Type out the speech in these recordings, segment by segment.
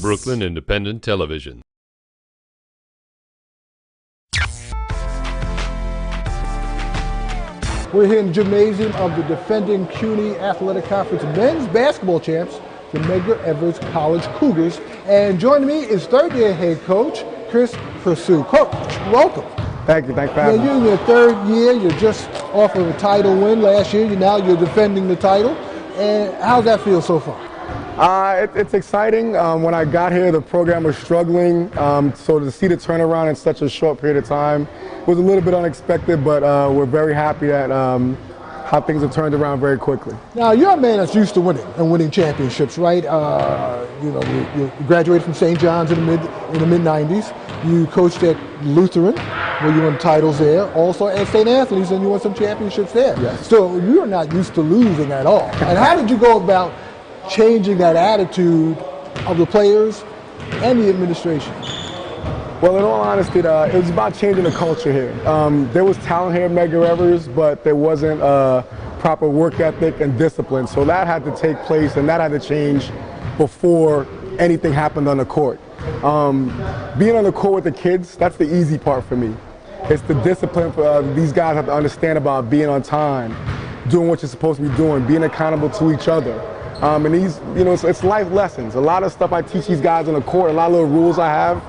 Brooklyn Independent Television. We're here in the gymnasium of the defending CUNY Athletic Conference men's basketball champs, the Medgar Evers College Cougars. And joining me is third-year head coach, Pursoo. Coach, welcome. Thank you. Thanks for having me. You're in your third year. You're just off of a title win last year. Now you're defending the title. And how's that feel so far? It's exciting. When I got here, the program was struggling. So to see the turnaround in such a short period of time was a little bit unexpected, but we're very happy at how things have turned around very quickly. Now, you're a man that's used to winning and winning championships, right? You graduated from St. John's in the mid-90s. You coached at Lutheran, where you won titles there. Also at St. Anthony's, and you won some championships there. Yes. So you're not used to losing at all. And how did you go about changing that attitude of the players and the administration? Well, in all honesty, it was about changing the culture here. There was talent here at Medgar Evers, but there wasn't proper work ethic and discipline. So that had to take place, and that had to change before anything happened on the court. Being on the court with the kids, that's the easy part for me. It's the discipline these guys have to understand about being on time, doing what you're supposed to be doing, being accountable to each other. And these, it's life lessons. A lot of stuff I teach these guys on the court, a lot of little rules I have,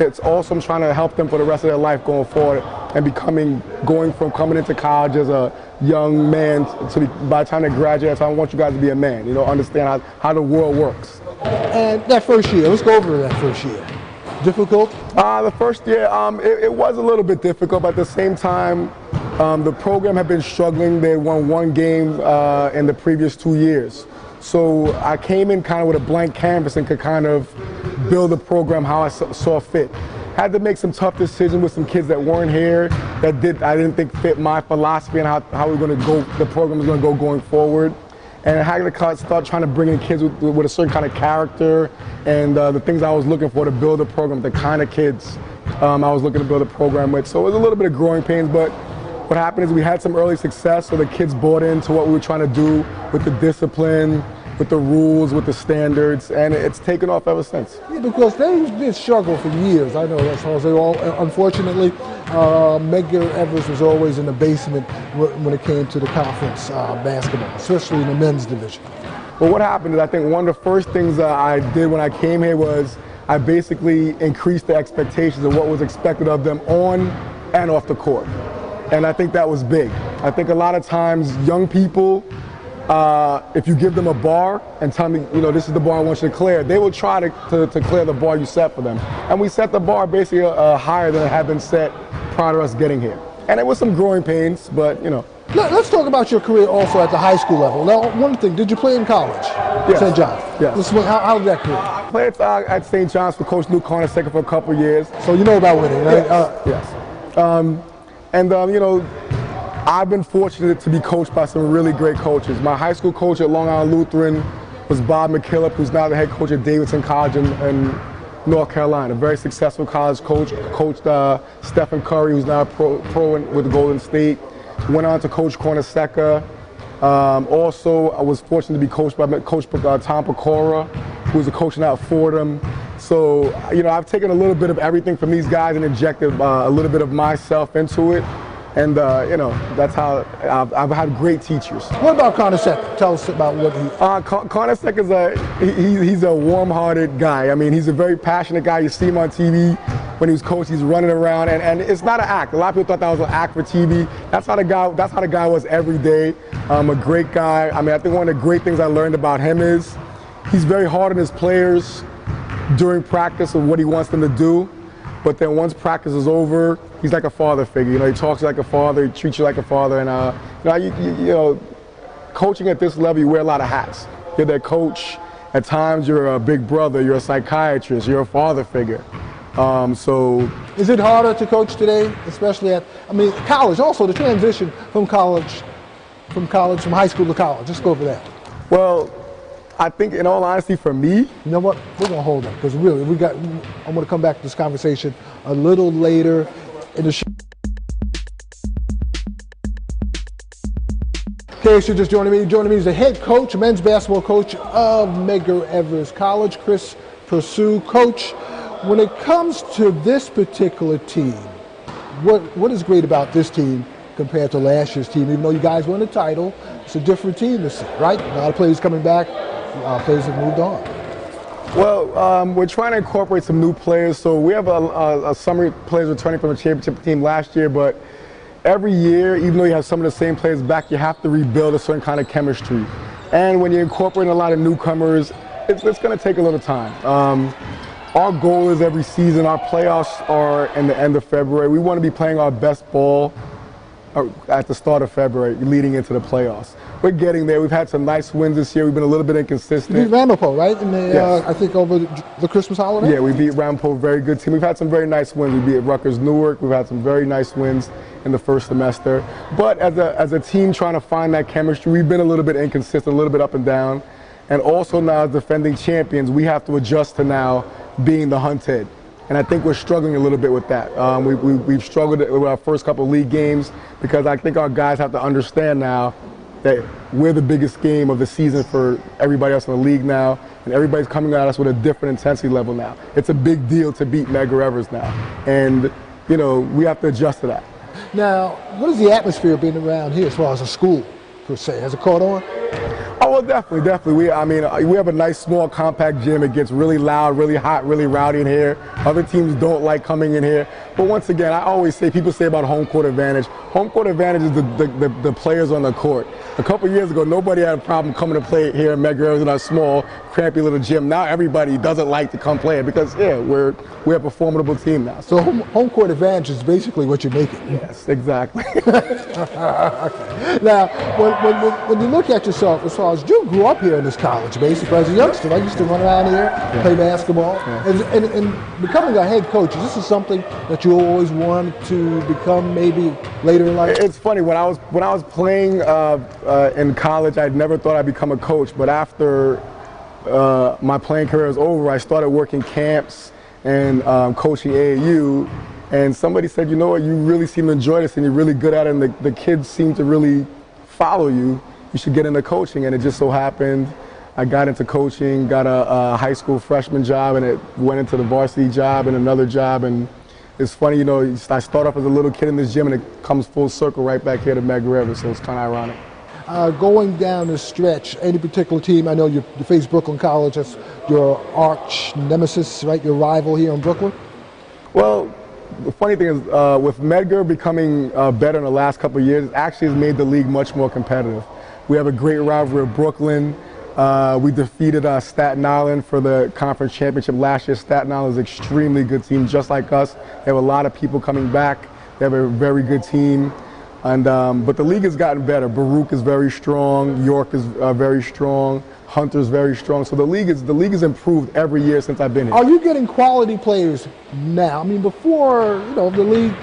it's also I'm trying to help them for the rest of their life going forward and going from coming into college as a young man to by the time they graduate, I want you guys to be a man, understand how the world works. And that first year, let's go over that first year. Difficult? The first year, it was a little bit difficult, but at the same time, the program had been struggling. They won one game in the previous 2 years. So I came in kind of with a blank canvas and could kind of build the program how I saw fit. Had to make some tough decisions with some kids that weren't here, that I didn't think fit my philosophy and how we're going to go, the program was going to go going forward. And I had to start trying to bring in kids with a certain kind of character and the things I was looking for to build a program, the kind of kids I was looking to build a program with. So it was a little bit of growing pains, but what happened is we had some early success, so the kids bought into what we were trying to do with the discipline, with the rules, with the standards, and it's taken off ever since. Yeah, because they've been struggling for years. I know that's how they all. Unfortunately, Medgar Evers was always in the basement when it came to the conference basketball, especially in the men's division. Well, what happened is I think one of the first things I did when I came here was I basically increased the expectations of what was expected of them on and off the court. And I think that was big. I think a lot of times young people, if you give them a bar and tell me, this is the bar I want you to clear, they will try to clear the bar you set for them. And we set the bar basically higher than it had been set prior to us getting here. And it was some growing pains, but Let's talk about your career also at the high school level. Now, one thing, did you play in college? Yes. St. John's? Yes. How did that career? I played at St. John's for Coach Luke Corner-Second for a couple of years. So you know about winning, right? Yes. I've been fortunate to be coached by some really great coaches. My high school coach at Long Island Lutheran was Bob McKillop, who's now the head coach at Davidson College in North Carolina. A very successful college coach. Coached Stephen Curry, who's now a pro with Golden State. Went on to coach Corner-Second. Also, I was fortunate to be coached by Tom Pecora, who was a coach now at Fordham. So, I've taken a little bit of everything from these guys and injected a little bit of myself into it. And, that's how I've had great teachers. What about Corner-Second? Tell us about what he... Corner-Second he's a warm-hearted guy. I mean, he's a very passionate guy. You see him on TV. When he was coach, he's running around, and it's not an act. A lot of people thought that was an act for TV. That's how the guy was every day. A great guy. I mean, I think one of the great things I learned about him is he's very hard on his players during practice of what he wants them to do. But then once practice is over, he's like a father figure. He talks like a father, he treats you like a father, and coaching at this level, you wear a lot of hats. You're their coach. At times, you're a big brother. You're a psychiatrist. You're a father figure. So, is it harder to coach today, especially at college? Also, the transition from high school to college. Let's go over that. Well, I think, in all honesty, for me, you know what? We're gonna hold up because really, I'm gonna come back to this conversation a little later in the show. case you're just joining me is the head coach, men's basketball coach of Medgar Evers College, Chris Pursoo. Coach, when it comes to this particular team, what is great about this team compared to last year's team? Even though you guys won the title, it's a different team this year, right? A lot of players coming back, players have moved on. Well, we're trying to incorporate some new players. So we have a summer players returning from a championship team last year, but every year, even though you have some of the same players back, you have to rebuild a certain kind of chemistry. And when you're incorporating a lot of newcomers, it's going to take a little time. Our goal is every season, our playoffs are in the end of February. We want to be playing our best ball at the start of February, leading into the playoffs. We're getting there. We've had some nice wins this year. We've been a little bit inconsistent. You beat Ramapo, right? In the, yes. I think over the Christmas holiday? Yeah, we beat Ramapo, very good team. We've had some very nice wins. We beat Rutgers Newark. We've had some very nice wins in the first semester. But as a team trying to find that chemistry, we've been a little bit inconsistent, a little bit up and down. And also now as defending champions, we have to adjust to now being the hunted. And I think we're struggling a little bit with that. We've struggled with our first couple of league games because I think our guys have to understand now that we're the biggest game of the season for everybody else in the league now, and everybody's coming at us with a different intensity level now. It's a big deal to beat Medgar Evers now, and you know we have to adjust to that. Now, what is the atmosphere being around here as far as a school per se? Has it caught on? Oh, well, definitely. We have a nice, small, compact gym. It gets really loud, really hot, really rowdy in here. Other teams don't like coming in here. But once again, I always say, people say about home court advantage. Home court advantage is the players on the court. A couple years ago, nobody had a problem coming to play here in Medgar Evers in our small, crampy little gym. Now everybody doesn't like to come play it because, yeah, we're a formidable team now. So home court advantage is basically what you're making. Yes, exactly. Okay. Now, when you look at yourself, as far as you grew up here in this college, basically as a youngster, I used to run around here, play basketball, and becoming a head coach. Is this something that you always wanted to become, maybe later in life? It's funny, when I was playing in college, I never thought I'd become a coach. But after my playing career was over, I started working camps and coaching AAU. And somebody said, you know what, you really seem to enjoy this and you're really good at it, and the kids seem to really follow you. You should get into coaching. And it just so happened I got into coaching, got a high school freshman job, and it went into the varsity job and another job. And it's funny, you know, I start off as a little kid in this gym and it comes full circle right back here to Medgar Evers, so it's kind of ironic. Going down the stretch, any particular team? I know you face Brooklyn College, that's your arch nemesis, right? Your rival here in Brooklyn? Well, the funny thing is, with Medgar becoming better in the last couple of years, it actually has made the league much more competitive. We have a great rivalry with Brooklyn. We defeated Staten Island for the conference championship last year. Staten Island is an extremely good team, just like us. They have a lot of people coming back. They have a very good team. And, but the league has gotten better. Baruch is very strong. York is very strong. Hunter's very strong. So the league has improved every year since I've been here. Are you getting quality players now? I mean, before, you know, the league,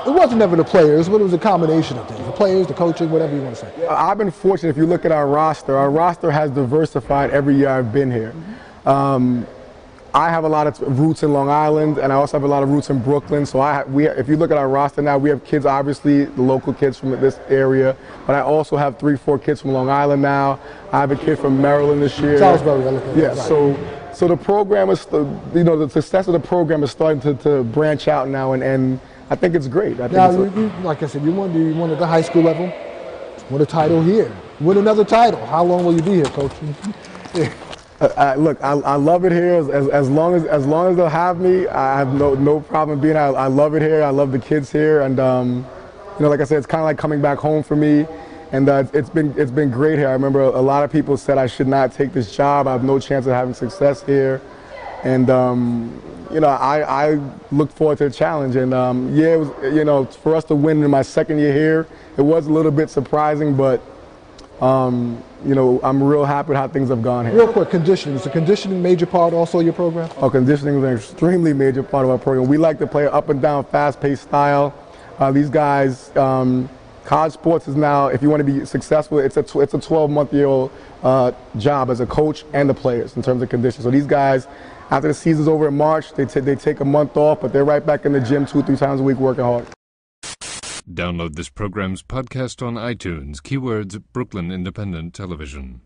it wasn't never the players, but it was a combination of things. The players, the coaching, whatever you want to say. I've been fortunate. If you look at our roster has diversified every year I've been here. I have a lot of roots in Long Island, and I also have a lot of roots in Brooklyn. So if you look at our roster now, we have kids, obviously, the local kids from this area, but I also have 3-4 kids from Long Island now. I have a kid from Maryland this year. Salisbury, yeah. Right. So the program is, you know, the success of the program is starting to branch out now, and I think it's great. I think now, like I said, you won at the high school level, won a title here, win another title. How long will you be here, Coach? Look, I love it here. As long as they'll have me, I have no problem being here. I love it here. I love the kids here, and you know, like I said, it's kind of like coming back home for me. And it's been great here. I remember a lot of people said I should not take this job. I have no chance of having success here, and you know, I look forward to the challenge. And yeah, it was, you know, for us to win in my second year here, it was a little bit surprising, but. You know, I'm real happy with how things have gone here. Real quick, conditioning. Is the conditioning major part also of your program? Oh, conditioning is an extremely major part of our program. We like to play up and down, fast-paced style. These guys, college sports is now, if you want to be successful, it's a 12-month-year-old job as a coach and the players in terms of conditioning. So these guys, after the season's over in March, they take a month off, but they're right back in the gym 2-3 times a week working hard. Download this program's podcast on iTunes. Keywords Brooklyn Independent Television.